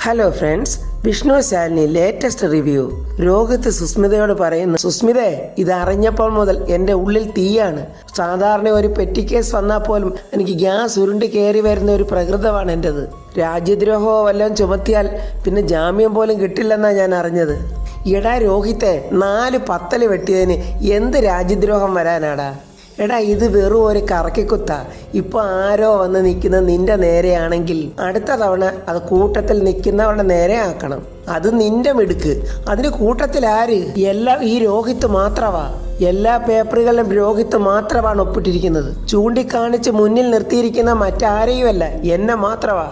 Hello friends, Vishnu Shalini latest review. Rohit സുസ്മിതയോട് പറയുന്നു, സുസ്മിതേ, ഇത് അറിഞ്ഞപ്പോൾ മുതൽ എൻ്റെ ഉള്ളിൽ തീയാണ്. സാധാരണ ഒരു പെറ്റി കേസ് വന്നാൽ പോലും എനിക്ക് ഗ്യാസ് ഉരുണ്ടി കയറി വരുന്ന ഒരു പ്രകൃതമാണ് എൻ്റെത്. രാജ്യദ്രോഹമോ വല്ലതും ചുമത്തിയാൽ പിന്നെ ജാമ്യം പോലും കിട്ടില്ലെന്നാണ് ഞാൻ അറിഞ്ഞത്. എടാ രോഹിത്തെ, 4 പത്തല് വെട്ടിയതിന് എന്ത് രാജ്യദ്രോഹം വരാനാടാ? എടാ, ഇത് വെറും ഒരു കറക്കിക്കുത്ത. ഇപ്പോൾ ആരോ വന്ന് നിൽക്കുന്നത് നിന്റെ നേരെയാണെങ്കിൽ അടുത്ത തവണ അത് കൂട്ടത്തിൽ നിൽക്കുന്നവരുടെ നേരെ ആക്കണം. അത് നിന്റെ മിടുക്ക്. അതിന് കൂട്ടത്തിൽ ആര്? എല്ലാം ഈ രോഹിത് മാത്രമാ. എല്ലാ പേപ്പറുകളിലും രോഹിത് മാത്രമാണ് ഒപ്പിട്ടിരിക്കുന്നത്. ചൂണ്ടിക്കാണിച്ച് മുന്നിൽ നിർത്തിയിരിക്കുന്ന മറ്റാരെയുമല്ല, എന്നെ മാത്രമാ.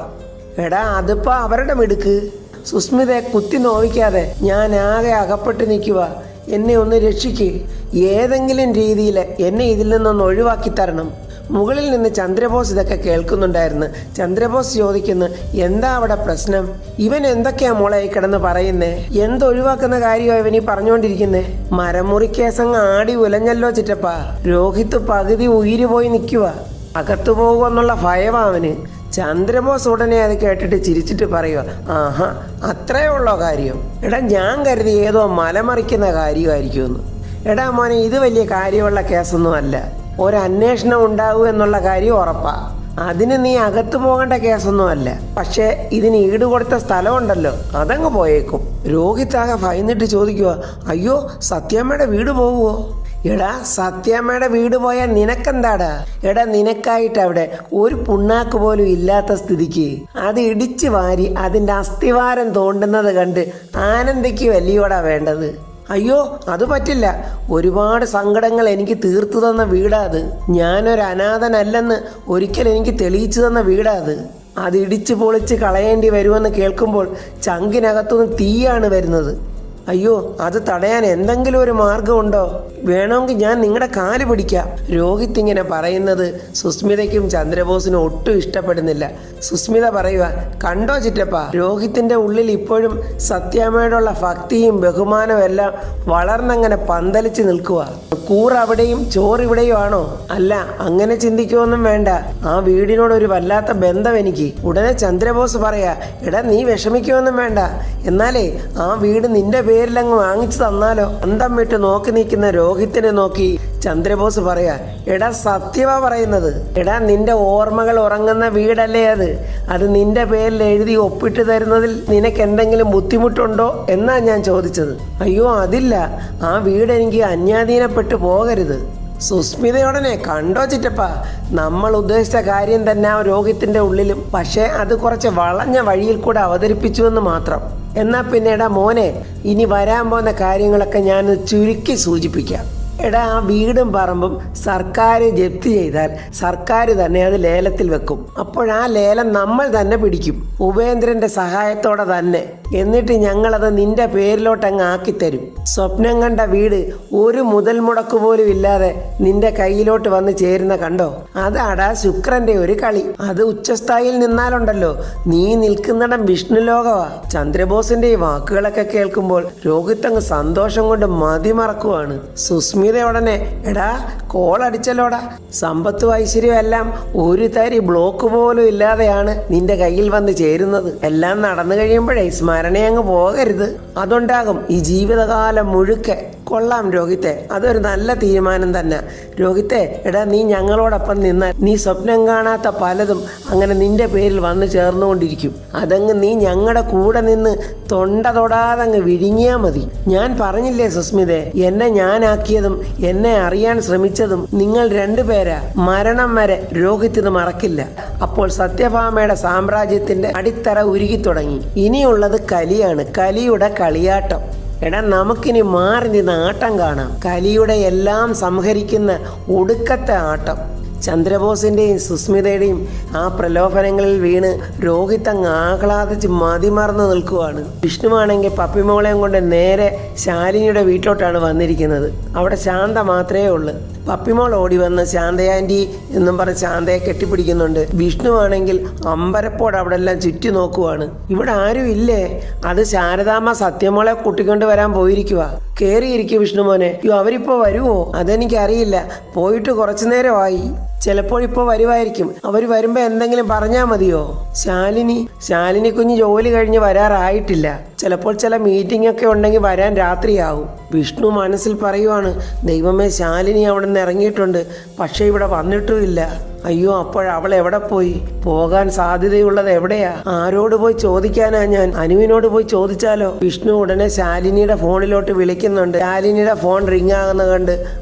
എടാ, അതിപ്പോൾ അവരുടെ മിടുക്ക്. സുസ്മിതയെ കുത്തി നോവിക്കാതെ ഞാൻ ആകെ അകപ്പെട്ട് നിൽക്കുക. എന്നെ ഒന്ന് രക്ഷിക്ക്. ഏതെങ്കിലും രീതിയിൽ എന്നെ ഇതിൽ നിന്നൊന്ന് ഒഴിവാക്കി തരണം. മുകളിൽ നിന്ന് ചന്ദ്രബോസ് ഇതൊക്കെ കേൾക്കുന്നുണ്ടായിരുന്നു. ചന്ദ്രബോസ് ചോദിക്കുന്നു, എന്താ അവിടെ പ്രശ്നം? ഇവൻ എന്തൊക്കെയാ മോളെ കിടന്ന് പറയുന്നേ? എന്തൊഴിവാക്കുന്ന കാര്യമാണ് ഇവനീ പറഞ്ഞുകൊണ്ടിരിക്കുന്നേ? മരമുറി കേസങ്ങ് ആടി ഉലഞ്ഞല്ലോ ചിറ്റപ്പ. രോഹിത് പകുതി ഉയിര് പോയി നിൽക്കുക. അകത്തു പോകുമെന്നുള്ള ഭയവാ അവന്. ചന്ദ്രബോസ് ഉടനെ അത് കേട്ടിട്ട് ചിരിച്ചിട്ട് പറയുക, ആഹാ, അത്രേ ഉള്ളോ കാര്യം? എടാ, ഞാൻ കരുതി ഏതോ മലമറിക്കുന്ന കാര്യമായിരിക്കുമെന്ന്. എടാ മോനെ, ഇത് വലിയ കാര്യമുള്ള കേസൊന്നും അല്ല. ഒരന്വേഷണം ഉണ്ടാവൂ എന്നുള്ള കാര്യം ഉറപ്പാ. അതിന് നീ അകത്തു പോകേണ്ട കേസൊന്നും അല്ല. പക്ഷേ ഇതിന് ഈട് കൊടുത്ത സ്ഥലമുണ്ടല്ലോ, അതങ്ങ് പോയേക്കും. രോഹിത് ആകെ ഭയന്നിട്ട് ചോദിക്കുക, അയ്യോ, സത്യമ്മയുടെ വീട് പോകുമോ? എടാ, സത്യമ്മയുടെ വീട് പോയാൽ നിനക്കെന്താടാ? എടാ, നിനക്കായിട്ട് അവിടെ ഒരു പുണ്ണാക്ക് പോലും ഇല്ലാത്ത സ്ഥിതിക്ക് അത് ഇടിച്ചു വാരി അതിൻ്റെ അസ്ഥിവാരം തോണ്ടുന്നത് കണ്ട് ആനന്ദിക്ക് വലിയോടാ വേണ്ടത്. അയ്യോ, അത് പറ്റില്ല. ഒരുപാട് സങ്കടങ്ങൾ എനിക്ക് തീർത്തു തന്ന വീടാ അത്. ഞാനൊരു അനാഥനല്ലെന്ന് ഒരിക്കൽ എനിക്ക് തെളിയിച്ചു തന്ന വീടാ അത്. അത് ഇടിച്ചു പൊളിച്ച് കളയേണ്ടി വരുമെന്ന് കേൾക്കുമ്പോൾ ചങ്കിനകത്തുനിന്ന് തീയാണ് വരുന്നത്. അയ്യോ, അത് തടയാൻ എന്തെങ്കിലും ഒരു മാർഗമുണ്ടോ? വേണമെങ്കിൽ ഞാൻ നിങ്ങളുടെ കാല് പിടിക്കാം. രോഹിത് ഇങ്ങനെ പറയുന്നത് സുസ്മിതയ്ക്കും ചന്ദ്രബോസിനും ഒട്ടും ഇഷ്ടപ്പെടുന്നില്ല. സുസ്മിത പറയുക, കണ്ടോ ചിറ്റപ്പ, രോഹിത്തിന്റെ ഉള്ളിൽ ഇപ്പോഴും സത്യാമ്മയോടുള്ള ഭക്തിയും ബഹുമാനവും എല്ലാം വളർന്നങ്ങനെ പന്തലിച്ച് നിൽക്കുക. കൂറവിടെയും ചോറിവിടെയും ആണോ? അല്ല, അങ്ങനെ ചിന്തിക്കുമൊന്നും വേണ്ട. ആ വീടിനോട് ഒരു വല്ലാത്ത ബന്ധം എനിക്ക്. ഉടനെ ചന്ദ്രബോസ് പറയാ, എടാ, നീ വിഷമിക്കുമൊന്നും വേണ്ട. എന്നാലേ ആ വീട് നിന്റെ പേരിലങ്ങ് വാങ്ങിച്ചു തന്നാലോ? അന്തം വിട്ട് നോക്കി നിൽക്കുന്ന രോഹിത്തിനെ നോക്കി ചന്ദ്രബോസ് പറയാ, എടാ, സത്യമാ പറയുന്നത്. എടാ, നിന്റെ ഓർമ്മകൾ ഉറങ്ങുന്ന വീടല്ലേ അത്? അത് നിന്റെ പേരിൽ എഴുതി ഒപ്പിട്ട് തരുന്നതിൽ നിനക്ക് എന്തെങ്കിലും ബുദ്ധിമുട്ടുണ്ടോ എന്നാ ഞാൻ ചോദിച്ചത്. അയ്യോ, അതില്ല. ആ വീട് എനിക്ക് അന്യാധീനപ്പെട്ടു പോകരുത്. സുസ്മിതയോടനെ, കണ്ടോ ചിറ്റപ്പ, നമ്മൾ ഉദ്ദേശിച്ച കാര്യം തന്നെ ആ രോഹിത്തിന്റെ ഉള്ളിലും. പക്ഷേ അത് കുറച്ച് വളഞ്ഞ വഴിയിൽ കൂടെ അവതരിപ്പിച്ചുവെന്ന് മാത്രം. എന്നാ പിന്നെ എടാ മോനെ, ഇനി വരാൻ പോകുന്ന കാര്യങ്ങളൊക്കെ ഞാൻ ചുരുക്കി സൂചിപ്പിക്കാം. എടാ, ആ വീടും പറമ്പും സർക്കാർ ജപ്തി ചെയ്താൽ സർക്കാർ തന്നെ അത് ലേലത്തിൽ വെക്കും. അപ്പോഴാ ലേലം നമ്മൾ തന്നെ പിടിക്കും, ഉപേന്ദ്രന്റെ സഹായത്തോടെ തന്നെ. എന്നിട്ട് ഞങ്ങളത് നിന്റെ പേരിലോട്ടങ്ങ് ആക്കിത്തരും. സ്വപ്നം കണ്ട വീട് ഒരു മുതൽ മുടക്ക് പോലും ഇല്ലാതെ നിന്റെ കയ്യിലോട്ട് വന്ന് ചേരുന്ന കണ്ടോ? അതാടാ ശുക്രന്റെ ഒരു കളി. അത് ഉച്ചസ്ഥായിൽ നിന്നാലുണ്ടല്ലോ, നീ നിൽക്കുന്നിടം വിഷ്ണുലോകവാ. ചന്ദ്രബോസിന്റെ ഈ വാക്കുകളൊക്കെ കേൾക്കുമ്പോൾ രോഹിത് അങ്ങ് സന്തോഷം കൊണ്ട് മതിമറക്കുവാണ്. സുസ്മിതയോടനെ, എടാ, കോളടിച്ചല്ലോടാ. സമ്പത്തും ഐശ്വര്യവും എല്ലാം ഒരു തരി ബ്ലോക്ക് പോലും ഇല്ലാതെയാണ് നിന്റെ കയ്യിൽ വന്ന് ചേരുന്നത്. എല്ലാം നടന്നു കഴിയുമ്പോഴേ സ്മരണയങ്ങ് പോകരുത്. അതുണ്ടാകും ഈ ജീവിതകാലം മുഴുക്കെ. കൊള്ളാം രോഹിത്തെ, അതൊരു നല്ല തീരുമാനം തന്നെ. രോഹിത്തെ, എടാ, നീ ഞങ്ങളോടൊപ്പം നിന്നാൽ നീ സ്വപ്നം കാണാത്ത പലതും അങ്ങനെ നിന്റെ പേരിൽ വന്ന് ചേർന്നുകൊണ്ടിരിക്കും. അതങ്ങ് നീ ഞങ്ങളുടെ കൂടെ നിന്ന് തൊണ്ട തൊടാതെ അങ്ങ് വിഴുങ്ങിയാൽ മതി. ഞാൻ പറഞ്ഞില്ലേ സുസ്മിതേ, എന്നെ ഞാനാക്കിയതും എന്നെ അറിയാൻ ശ്രമിച്ചതും നിങ്ങൾ രണ്ടുപേരാ. മരണം വരെ രോഹിത് ഇത് മറക്കില്ല. അപ്പോൾ സത്യഭാമയുടെ സാമ്രാജ്യത്തിന്റെ അടിത്തറ ഉരുകി തുടങ്ങി. ഇനിയുള്ളത് കലിയാണ്, കലിയുടെ കളിയാട്ടം. എടാ, നമുക്കിനി മാറി നിന്ന് ആട്ടം കാണാം. കലിയുടെ എല്ലാം സംഹരിക്കുന്ന ഒടുക്കത്തെ ആട്ടം. ചന്ദ്രബോസിൻ്റെയും സുസ്മിതയുടെയും ആ പ്രലോഭനങ്ങളിൽ വീണ് രോഹിത് അങ്ങ് ആഹ്ലാദിച്ച് മതിമറന്ന് നിൽക്കുവാണ്. വിഷ്ണുവാണെങ്കിൽ പപ്പിമോളെയും കൊണ്ട് നേരെ ശാലിനിയുടെ വീട്ടിലോട്ടാണ് വന്നിരിക്കുന്നത്. അവിടെ ശാന്ത മാത്രമേ ഉള്ളൂ. പപ്പിമോൾ ഓടി വന്ന് ശാന്തയാൻറ്റി എന്നും പറഞ്ഞ് ശാന്തയെ കെട്ടിപ്പിടിക്കുന്നുണ്ട്. വിഷ്ണുവാണെങ്കിൽ അമ്പരപ്പോട് അവിടെ എല്ലാം ചുറ്റി നോക്കുവാണ്. ഇവിടെ ആരും ഇല്ലേ? അത് ശാരദാമ്മ സത്യമോളെ കൂട്ടിക്കൊണ്ട് വരാൻ പോയിരിക്കുക. കയറിയിരിക്കും വിഷ്ണുമോനെ. അയ്യോ, അവരിപ്പോൾ വരുമോ? അതെനിക്കറിയില്ല. പോയിട്ട് കുറച്ചു നേരമായി. ചിലപ്പോൾ ഇപ്പോൾ വരുമായിരിക്കും. അവർ വരുമ്പോൾ എന്തെങ്കിലും പറഞ്ഞാൽ മതിയോ? ശാലിനി കുഞ്ഞ് ജോലി കഴിഞ്ഞ് വരാറായിട്ടില്ല. ചിലപ്പോൾ ചില മീറ്റിംഗ് ഒക്കെ ഉണ്ടെങ്കിൽ വരാൻ രാത്രിയാവും. വിഷ്ണു മനസ്സിൽ പറയുവാണ്, ദൈവമേ, ശാലിനി അവിടെ നിന്ന് ഇറങ്ങിയിട്ടുണ്ട്, പക്ഷേ ഇവിടെ വന്നിട്ടുമില്ല. അയ്യോ, അവൾ എവിടെ പോയി? പോകാൻ സാധ്യതയുള്ളത് എവിടെയാ? ആരോട് പോയി ചോദിക്കാനാ ഞാൻ? അനുവിനോട് പോയി ചോദിച്ചാലോ? വിഷ്ണു ഉടനെ ശാലിനിയുടെ ഫോണിലോട്ട് വിളിക്കുന്നുണ്ട്. ശാലിനിയുടെ ഫോൺ റിങ് ആകുന്ന കണ്ട്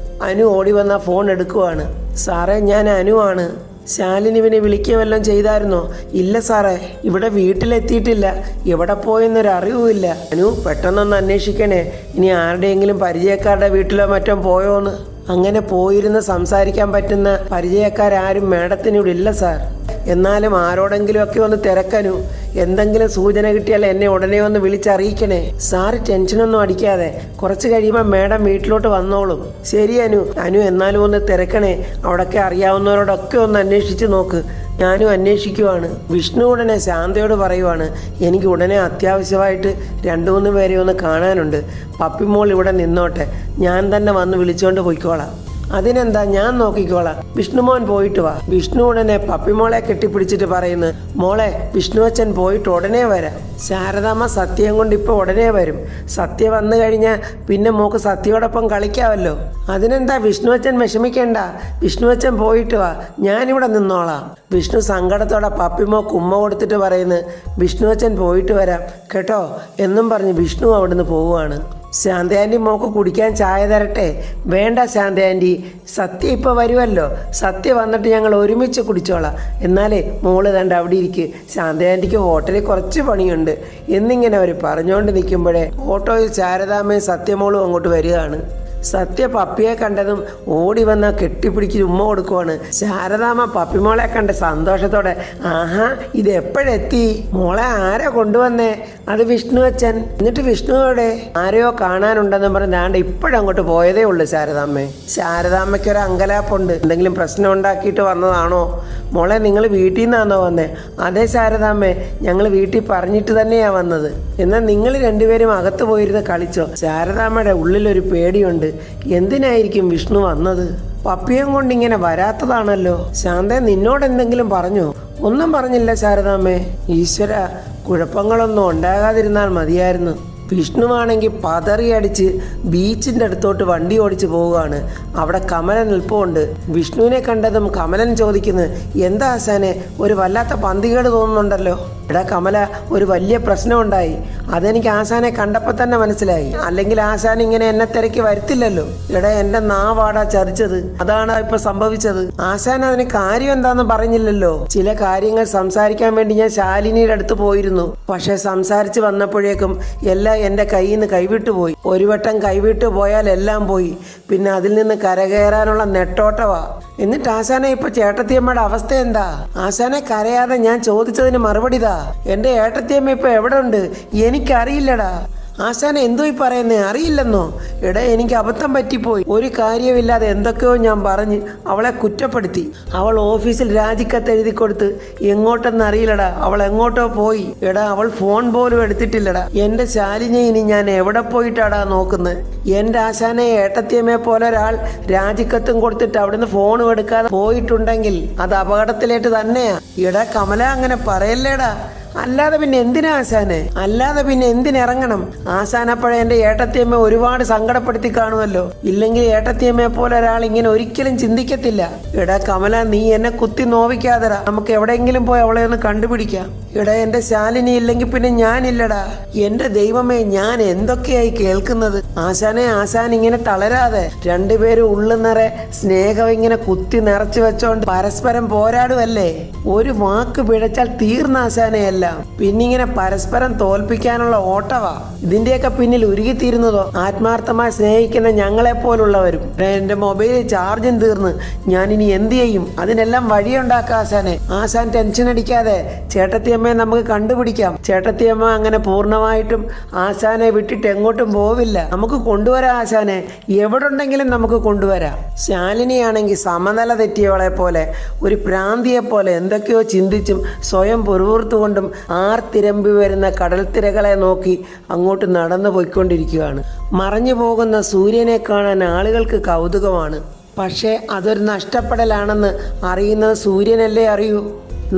അനു ഓടി വന്ന ഫോൺ എടുക്കുവാണ്. സാറേ, ഞാൻ അനുവാണ്. ശാലിനി ഇവനെ വിളിക്കുക വല്ലതും ചെയ്തായിരുന്നോ? ഇല്ല സാറേ, ഇവിടെ വീട്ടിലെത്തിയിട്ടില്ല. എവിടെ പോയെന്നൊരു അറിവുമില്ല. അനു, പെട്ടെന്നൊന്ന് അന്വേഷിക്കണേ, ഇനി ആരുടെയെങ്കിലും പരിചയക്കാരുടെ വീട്ടിലോ മറ്റോ പോയോന്ന്. അങ്ങനെ പോയിരുന്ന് സംസാരിക്കാൻ പറ്റുന്ന പരിചയക്കാരും മാഡത്തിന് ഇവിടെ ഇല്ല സാർ. എന്നാലും ആരോടെങ്കിലും ഒക്കെ ഒന്ന് തിരക്കനു. എന്തെങ്കിലും സൂചന കിട്ടിയാൽ എന്നെ ഉടനെ ഒന്ന് വിളിച്ചറിയിക്കണേ. സാറ് ടെൻഷനൊന്നും അടിക്കാതെ, കുറച്ച് കഴിയുമ്പോൾ മാഡം വീട്ടിലോട്ട് വന്നോളും. ശരി അനു, എന്നാലും ഒന്ന് തിരക്കണേ. അവിടൊക്കെ അറിയാവുന്നവരോടൊക്കെ ഒന്ന് അന്വേഷിച്ച് നോക്ക്. ഞാനും അന്വേഷിക്കുവാണ്. വിഷ്ണു ഉടനെ ശാന്തയോട് പറയുവാണ്, എനിക്ക് ഉടനെ അത്യാവശ്യമായിട്ട് 2-3 പേരെ ഒന്ന് കാണാനുണ്ട്. പപ്പിമോൾ ഇവിടെ നിന്നോട്ടെ, ഞാൻ തന്നെ വന്ന് വിളിച്ചുകൊണ്ട് പോയിക്കോളാം. അതിനെന്താ, ഞാൻ നോക്കിക്കോളാം. വിഷ്ണുമോൻ പോയിട്ട് വാ. വിഷ്ണു ഉടനെ പപ്പിമോളെ കെട്ടിപ്പിടിച്ചിട്ട് പറയുന്നു, മോളെ, വിഷ്ണു അച്ഛൻ പോയിട്ട് ഉടനെ വരാം. ശാരദാമ്മ സത്യം കൊണ്ട് ഇപ്പോൾ ഉടനെ വരും. സത്യ വന്നു കഴിഞ്ഞാൽ പിന്നെ മോക്ക് സത്യയോടൊപ്പം കളിക്കാമല്ലോ. അതിനെന്താ, വിഷ്ണു അച്ഛൻ വിഷമിക്കേണ്ട. വിഷ്ണു അച്ഛൻ പോയിട്ട് വാ, ഞാനിവിടെ നിന്നോളാം. വിഷ്ണു സങ്കടത്തോടെ പപ്പിമോക്ക് ഉമ്മ കൊടുത്തിട്ട് പറയുന്നു, വിഷ്ണു അച്ഛൻ പോയിട്ട് വരാം കേട്ടോ എന്നും പറഞ്ഞ് വിഷ്ണു അവിടുന്ന് പോവുകയാണ്. ശാന്ത ആൻറ്റി, മോക്ക് കുടിക്കാൻ ചായ തരട്ടെ? വേണ്ട ശാന്ത ആൻറ്റി, സത്യ ഇപ്പോൾ വരുമല്ലോ. സത്യ വന്നിട്ട് ഞങ്ങൾ ഒരുമിച്ച് കുടിച്ചോളാം. എന്നാലേ മോള് കണ്ട് അവിടെ ഇരിക്കുക. ശാന്ത ആൻറ്റിക്ക് ഹോട്ടലിൽ കുറച്ച് പണിയുണ്ട് എന്നിങ്ങനെ അവർ പറഞ്ഞുകൊണ്ട് നിൽക്കുമ്പോഴേ ഓട്ടോയിൽ ശാരദാമ്മയും സത്യമോളും അങ്ങോട്ട് വരികയാണ്. സത്യ പപ്പിയെ കണ്ടതും ഓടി വന്ന കെട്ടിപ്പിടിച്ച് ഉമ്മ കൊടുക്കുവാണ്. ശാരദാമ്മ പപ്പിമോളെ കണ്ട സന്തോഷത്തോടെ, ആഹാ, ഇത് എപ്പോഴെത്തി? മോളെ ആരാ കൊണ്ടുവന്നേ? അത് വിഷ്ണു അച്ഛൻ. എന്നിട്ട് വിഷ്ണുവോടെ ആരെയോ കാണാനുണ്ടെന്ന് പറഞ്ഞാണ്ട് ഇപ്പോഴങ്ങോട്ട് പോയതേ ഉള്ളൂ ശാരദാമ്മയ്ക്കൊരു അങ്കലാപ്പുണ്ട്. എന്തെങ്കിലും പ്രശ്നം ഉണ്ടാക്കിയിട്ട് വന്നതാണോ? മോളെ, നിങ്ങൾ വീട്ടിൽ നിന്നാണോ വന്നേ? അതെ ശാരദാമ്മേ, ഞങ്ങൾ വീട്ടിൽ പറഞ്ഞിട്ട് തന്നെയാ വന്നത്. എന്നാൽ നിങ്ങൾ രണ്ടുപേരും അകത്ത് പോയിരുന്ന് കളിച്ചോ? ശാരദാമ്മയുടെ ഉള്ളിലൊരു പേടിയുണ്ട്. എന്തിനായിരിക്കും വിഷ്ണു വന്നത്? പപ്പിയം കൊണ്ട് ഇങ്ങനെ വരാത്തതാണല്ലോ. ശാന്ത, നിന്നോട് എന്തെങ്കിലും പറഞ്ഞോ? ഒന്നും പറഞ്ഞില്ല ശാരദാമ്മേ. ഈശ്വര, കുഴപ്പങ്ങളൊന്നും ഉണ്ടാകാതിരുന്നാൽ മതിയായിരുന്നു. വിഷ്ണുവാണെങ്കിൽ പതറിയടിച്ച് ബീച്ചിൻ്റെ അടുത്തോട്ട് വണ്ടി ഓടിച്ച് പോവുകയാണ്. അവിടെ കമലൻ നിൽപ്പുണ്ട്. വിഷ്ണുവിനെ കണ്ടതും കമലൻ ചോദിക്കുന്നു, എന്താ ആശാനെ, ഒരു വല്ലാത്ത പന്തികേട് തോന്നുന്നുണ്ടല്ലോ? എടാ കമല, ഒരു വലിയ പ്രശ്നമുണ്ടായി. അതെനിക്ക് ആശാനെ കണ്ടപ്പോൾ തന്നെ മനസ്സിലായി. അല്ലെങ്കിൽ ആശാൻ ഇങ്ങനെ എന്നെ തിരക്കി വരുത്തില്ലല്ലോ. എടാ, എൻ്റെ നാവാടാ ചതിച്ചത്. അതാണ് ഇപ്പൊ സംഭവിച്ചത്. ആശാൻ അതിന് കാര്യം എന്താന്ന് പറഞ്ഞില്ലല്ലോ. ചില കാര്യങ്ങൾ സംസാരിക്കാൻ വേണ്ടി ഞാൻ ശാലിനിയുടെ അടുത്ത് പോയിരുന്നു. പക്ഷെ സംസാരിച്ച് വന്നപ്പോഴേക്കും എല്ലാം എൻ്റെ കയ്യിൽ നിന്ന് കൈവിട്ടു പോയി. ഒരു വട്ടം കൈവിട്ടു പോയാൽ എല്ലാം പോയി. പിന്നെ അതിൽ നിന്ന് കരകയറാനുള്ള നെട്ടോട്ടവാ. എന്നിട്ട് ആശാനെ, ഇപ്പൊ ചേട്ടത്തിയമ്മയുടെ അവസ്ഥ എന്താ? ആശാനെ, കരയാതെ ഞാൻ ചോദിച്ചതിന് മറുപടി താ. എൻ്റെ ഏട്ടത്തിയമ്മ ഇപ്പൊ എവിടെ ഉണ്ട്? എനിക്കറിയില്ലടാ. ആശാനെ, എന്തോ ഈ പറയുന്നേ? അറിയില്ലെന്നോ? എടാ, എനിക്ക് അബദ്ധം പറ്റിപ്പോയി. ഒരു കാര്യമില്ലാതെ എന്തൊക്കെയോ ഞാൻ പറഞ്ഞ് അവളെ കുറ്റപ്പെടുത്തി. അവൾ ഓഫീസിൽ രാജിക്കത്ത് എഴുതി കൊടുത്ത് എങ്ങോട്ടെന്ന് അറിയില്ലടാ. അവൾ എങ്ങോട്ടോ പോയി. എടാ, അവൾ ഫോൺ പോലും എടുത്തിട്ടില്ലടാ. എൻ്റെ ശാലിനെ ഇനി ഞാൻ എവിടെ പോയിട്ടാടാ നോക്കുന്നത്? എൻ്റെ ആശാനെ, ഏട്ടത്തിയമ്മയെ പോലെ ഒരാൾ രാജിക്കത്തും കൊടുത്തിട്ട് അവിടുന്ന് ഫോണും എടുക്കാതെ പോയിട്ടുണ്ടെങ്കിൽ അത് അപകടത്തിലേട്ട് തന്നെയാ. എടാ കമല, അങ്ങനെ പറയല്ലേടാ. അല്ലാതെ പിന്നെ എന്തിനാ ആശാനെ? അല്ലാതെ പിന്നെ എന്തിനിറങ്ങണം? ആശാനപ്പോഴെ എൻ്റെ ഏട്ടത്തിയമ്മ ഒരുപാട് സങ്കടപ്പെടുത്തി കാണുമല്ലോ. ഇല്ലെങ്കിൽ ഏട്ടത്തിയമ്മയെ പോലെ ഒരാൾ ഇങ്ങനെ ഒരിക്കലും ചിന്തിക്കത്തില്ല. എടാ കമല, നീ എന്നെ കുത്തി നോവിക്കാതെടാ. നമുക്ക് എവിടെയെങ്കിലും പോയി അവളെ ഒന്ന് കണ്ടുപിടിക്കാം. എടാ, എൻ്റെ ശാലിനി ഇല്ലെങ്കിൽ പിന്നെ ഞാനില്ലടാ. എൻ്റെ ദൈവമേ, ഞാൻ എന്തൊക്കെയായി കേൾക്കുന്നത്? ആശാൻ ഇങ്ങനെ തളരാതെ. രണ്ടുപേരും ഉള്ളുനിറയെ സ്നേഹം ഇങ്ങനെ കുത്തി നിറച്ചു വെച്ചോണ്ട് പരസ്പരം പോരാടുമല്ലേ. ഒരു വാക്ക് പിഴച്ചാൽ തീർന്ന ആശാനെയല്ല. പിന്നിങ്ങനെ പരസ്പരം തോൽപ്പിക്കാനുള്ള ഓട്ടവാ. ഇതിന്റെയൊക്കെ പിന്നിൽ ഉരുകിത്തീരുന്നതോ ആത്മാർത്ഥമായി സ്നേഹിക്കുന്ന ഞങ്ങളെ പോലുള്ളവരും. എന്റെ മൊബൈലിൽ ചാർജും തീർന്ന് ഞാൻ ഇനി എന്ത് ചെയ്യും? അതിനെല്ലാം വഴിയുണ്ടാക്കാം ആശാനെ. ആശാൻ ടെൻഷൻ അടിക്കാതെ, ചേട്ടത്തിയമ്മയെ നമുക്ക് കണ്ടുപിടിക്കാം. ചേട്ടത്തിയമ്മ അങ്ങനെ പൂർണ്ണമായിട്ടും ആശാനെ വിട്ടിട്ട് എങ്ങോട്ടും പോവില്ല. നമുക്ക് കൊണ്ടുവരാം ആശാനെ. എവിടെ ഉണ്ടെങ്കിലും നമുക്ക് കൊണ്ടുവരാം. ശാലിനിയാണെങ്കിൽ സമനില തെറ്റിയവളെ പോലെ, ഒരു പ്രാന്തിയെ പോലെ എന്തൊക്കെയോ ചിന്തിച്ചും സ്വയം പുറത്തുകൊണ്ടും ആർത്തിരമ്പി വരുന്ന കടൽത്തിരകളെ നോക്കി അങ്ങോട്ട് നടന്നു പോയിക്കൊണ്ടിരിക്കുകയാണ്. മറഞ്ഞു പോകുന്ന സൂര്യനെ കാണാൻ ആളുകൾക്ക് കൗതുകമാണ്. പക്ഷേ അതൊരു നഷ്ടപ്പെടലാണെന്ന് അറിയുന്നത് സൂര്യനല്ലേ അറിയൂ.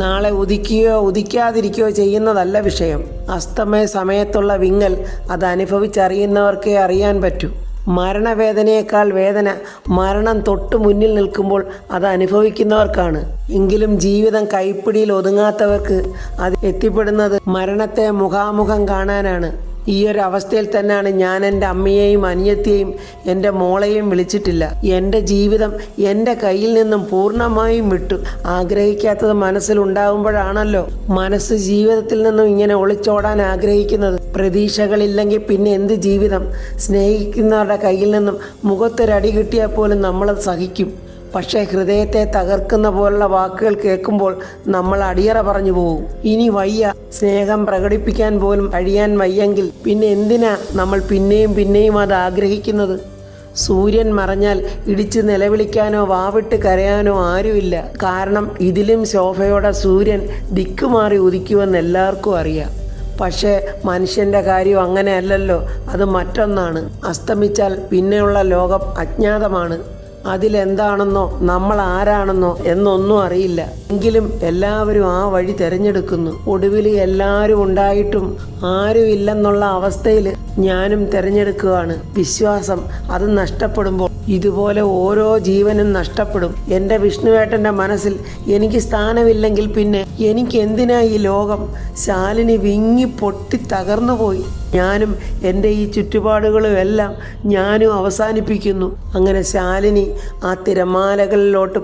നാളെ ഉദിക്കുകയോ ഉദിക്കാതിരിക്കുകയോ ചെയ്യുന്നതല്ല വിഷയം. അസ്തമയ സമയത്തുള്ള വിങ്ങൽ അത് അനുഭവിച്ചറിയുന്നവർക്കേ അറിയാൻ പറ്റൂ. മരണവേദനയേക്കാൾ വേദന മരണം തൊട്ടു മുന്നിൽ നിൽക്കുമ്പോൾ അത് അനുഭവിക്കുന്നവർക്കാണ്. എങ്കിലും ജീവിതം കൈപ്പിടിയിൽ ഒതുങ്ങാത്തവർക്ക് അത് എത്തിപ്പെടുന്നത് മരണത്തെ മുഖാമുഖം കാണാനാണ്. ഈ ഒരു അവസ്ഥയിൽ തന്നെയാണ് ഞാൻ എൻ്റെ അമ്മയെയും അനിയത്തിയെയും എൻ്റെ മോളെയും വിളിച്ചിട്ടില്ല. എൻ്റെ ജീവിതം എൻ്റെ കയ്യിൽ നിന്നും പൂർണ്ണമായും വിട്ടു. ആഗ്രഹിക്കാത്തത് മനസ്സിലുണ്ടാകുമ്പോഴാണല്ലോ മനസ്സ് ജീവിതത്തിൽ നിന്നും ഇങ്ങനെ ഒളിച്ചോടാൻ ആഗ്രഹിക്കുന്നത്. പ്രതീക്ഷകളില്ലെങ്കിൽ പിന്നെ എന്ത് ജീവിതം? സ്നേഹിക്കുന്നവരുടെ കയ്യിൽ നിന്നും മുഖത്തൊരടി കിട്ടിയാൽ പോലും നമ്മളത് സഹിക്കും. പക്ഷേ ഹൃദയത്തെ തകർക്കുന്ന പോലുള്ള വാക്കുകൾ കേൾക്കുമ്പോൾ നമ്മൾ അടിയറ പറഞ്ഞു പോകും. ഇനി വയ്യ, സ്നേഹം പ്രകടിപ്പിക്കാൻ പോലും കഴിയാൻ വയ്യെങ്കിൽ പിന്നെ എന്തിനാ നമ്മൾ പിന്നെയും അത് ആഗ്രഹിക്കുന്നത്? സൂര്യൻ മറഞ്ഞാൽ ഇടിച്ച് നിലവിളിക്കാനോ വാവിട്ട് കരയാനോ ആരുമില്ല. കാരണം ഇതിലും ശോഭയോടെ സൂര്യൻ ദിക്കുമാറി ഉദിക്കുമെന്ന് എല്ലാവർക്കും അറിയാം. പക്ഷേ മനുഷ്യൻ്റെ കാര്യം അങ്ങനെയല്ലല്ലോ. അത് മറ്റൊന്നാണ്. അസ്തമിച്ചാൽ പിന്നെയുള്ള ലോകം അജ്ഞാതമാണ്. അതിലെന്താണെന്നോ നമ്മൾ ആരാണെന്നോ എന്നൊന്നും അറിയില്ല. എങ്കിലും എല്ലാവരും ആ വഴി തിരഞ്ഞെടുക്കുന്നു. ഒടുവിൽ എല്ലാവരും ഉണ്ടായിട്ടും ആരും ഇല്ലെന്നുള്ള അവസ്ഥയിൽ ഞാനും തിരഞ്ഞെടുക്കുകയാണ് വിശ്വാസം. അത് നഷ്ടപ്പെടുമ്പോൾ ഇതുപോലെ ഓരോ ജീവനും നഷ്ടപ്പെടും. എൻ്റെ വിഷ്ണുവേട്ടൻ്റെ മനസ്സിൽ എനിക്ക് സ്ഥാനമില്ലെങ്കിൽ പിന്നെ എനിക്ക് എന്തിനാ ഈ ലോകം? ശാലിനി വിങ്ങി പൊട്ടി തകർന്നു പോയി. ഞാനും എൻ്റെ ഈ ചുറ്റുപാടുകളും എല്ലാം ഞാനും അവസാനിപ്പിക്കുന്നു. അങ്ങനെ ശാലിനി ആ തിരമാലകളിലോട്ട്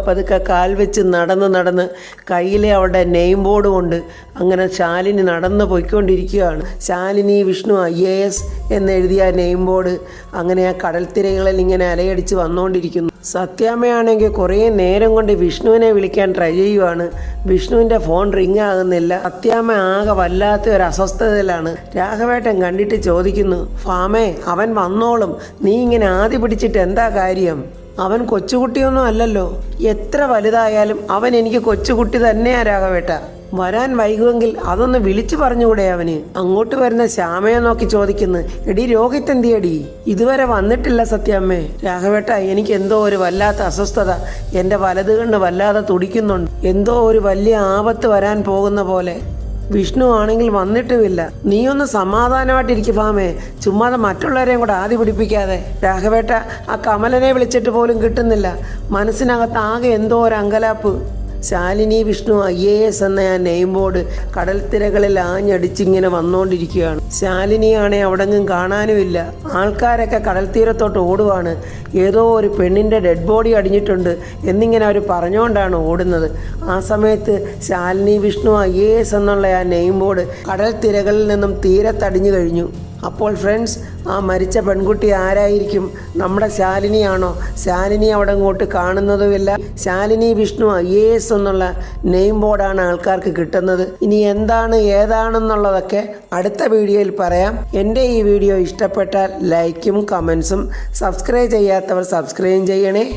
പതുക്കെ കാൽ വെച്ച് നടന്ന് കയ്യിലെ അവളുടെ നെയിം ബോർഡ് കൊണ്ട് അങ്ങനെ ശാലിനി നടന്നു പോയിക്കൊണ്ടിരിക്കുകയാണ്. ശാലിനി വിഷ്ണു IAS എന്നെഴുതിയ നെയിം ബോർഡ് അങ്ങനെ ആ കടൽത്തിരകളിൽ ഇങ്ങനെ അലയടിച്ച് വന്നുകൊണ്ടിരിക്കുന്നു. സത്യാമ്മയാണെങ്കിൽ കുറേ നേരം കൊണ്ട് വിഷ്ണുവിനെ വിളിക്കാൻ ട്രൈ ചെയ്യുവാണ്. വിഷ്ണുവിൻ്റെ ഫോൺ റിങ് ആകുന്നില്ല. സത്യാമ്മ ആകെ വല്ലാത്ത ഒരു അസ്വസ്ഥതയിലാണ്. രാഘവേട്ടൻ കണ്ടിട്ട് ചോദിക്കുന്നു, ഫാമേ അവൻ വന്നോളും, നീ ഇങ്ങനെ ആദ്യ പിടിച്ചിട്ട് എന്താ കാര്യം? അവൻ കൊച്ചുകുട്ടിയൊന്നും അല്ലല്ലോ. എത്ര വലുതായാലും അവൻ എനിക്ക് കൊച്ചുകുട്ടി തന്നെയാ രാഘവേട്ട. വരാൻ വൈകുമെങ്കിൽ അതൊന്ന് വിളിച്ചു പറഞ്ഞുകൂടെ അവന്? അങ്ങോട്ട് വരുന്ന ശ്യാമയെ നോക്കി ചോദിക്കുന്നു, എടി രോഹിത് എന്തിയടി? ഇതുവരെ വന്നിട്ടില്ല സത്യാമ്മേ. രാഘവേട്ട എനിക്ക് എന്തോ ഒരു വല്ലാത്ത അസ്വസ്ഥത. എൻ്റെ വലത് കണ്ണ് വല്ലാതെ തുടിക്കുന്നുണ്ട്. എന്തോ ഒരു വലിയ ആപത്ത് വരാൻ പോകുന്ന പോലെ. വിഷ്ണു ആണെങ്കിൽ വന്നിട്ടുമില്ല. നീ ഒന്ന് സമാധാനമായിട്ടിരിക്കും ഫാമേ, ചുമ്മാതെ മറ്റുള്ളവരെയും കൂടെ ആദ്യ പിടിപ്പിക്കാതെ. രാഘവേട്ട ആ കമലനെ വിളിച്ചിട്ട് പോലും കിട്ടുന്നില്ല. മനസ്സിനകത്ത് ആകെ എന്തോ ഒരു അങ്കലാപ്പ്. ശാലിനി വിഷ്ണു IAS എന്ന ആ നെയിം ബോർഡ് കടൽത്തിരകളിൽ ആഞ്ഞടിച്ചിങ്ങനെ വന്നുകൊണ്ടിരിക്കുകയാണ്. ശാലിനിയാണെ അവിടെങ്ങും കാണാനുമില്ല. ആൾക്കാരൊക്കെ കടൽ തീരത്തോട്ട് ഓടുവാണ്. ഏതോ ഒരു പെണ്ണിൻ്റെ ഡെഡ് ബോഡി അടിഞ്ഞിട്ടുണ്ട് എന്നിങ്ങനെ അവർ പറഞ്ഞുകൊണ്ടാണ് ഓടുന്നത്. ആ സമയത്ത് ശാലിനി വിഷ്ണു IAS എന്നുള്ള ആ നെയിം ബോർഡ് കടൽ തിരകളിൽ നിന്നും തീരത്തടിഞ്ഞു കഴിഞ്ഞു. അപ്പോൾ ഫ്രണ്ട്സ്, ആ മരിച്ച പെൺകുട്ടി ആരായിരിക്കും? നമ്മുടെ ശാലിനിയാണോ? ശാലിനി അവിടെ അങ്ങോട്ട് കാണുന്നതുമില്ല. ശാലിനി വിഷ്ണു IAS എന്നുള്ള നെയിം ബോർഡാണ് ആൾക്കാർക്ക് കിട്ടുന്നത്. ഇനി എന്താണ് ഏതാണെന്നുള്ളതൊക്കെ അടുത്ത വീഡിയോയിൽ പറയാം. എൻ്റെ ഈ വീഡിയോ ഇഷ്ടപ്പെട്ടാൽ ലൈക്കും കമൻസും, സബ്സ്ക്രൈബ് ചെയ്യാത്തവർ സബ്സ്ക്രൈബ് ചെയ്യണേ.